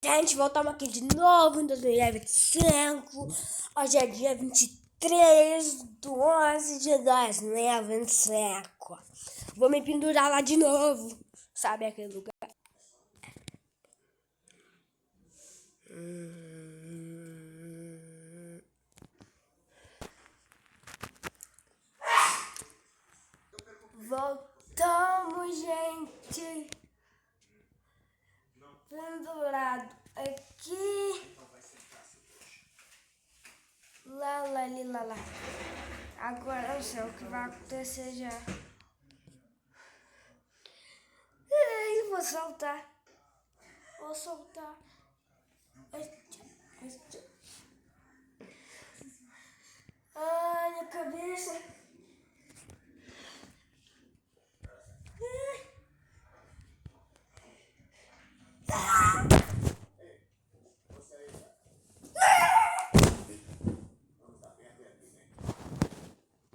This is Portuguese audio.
Gente, voltamos aqui de novo em 2025. Hoje é dia 23/11 de 2025. Vou me pendurar lá de novo. Sabe aquele lugar? Voltamos, gente. Pendurado aqui. Lá, lá, ali, lá, lá. Agora eu sei o que vai acontecer já. Ai, vou soltar. Vou soltar. Ai, minha cabeça. Ai.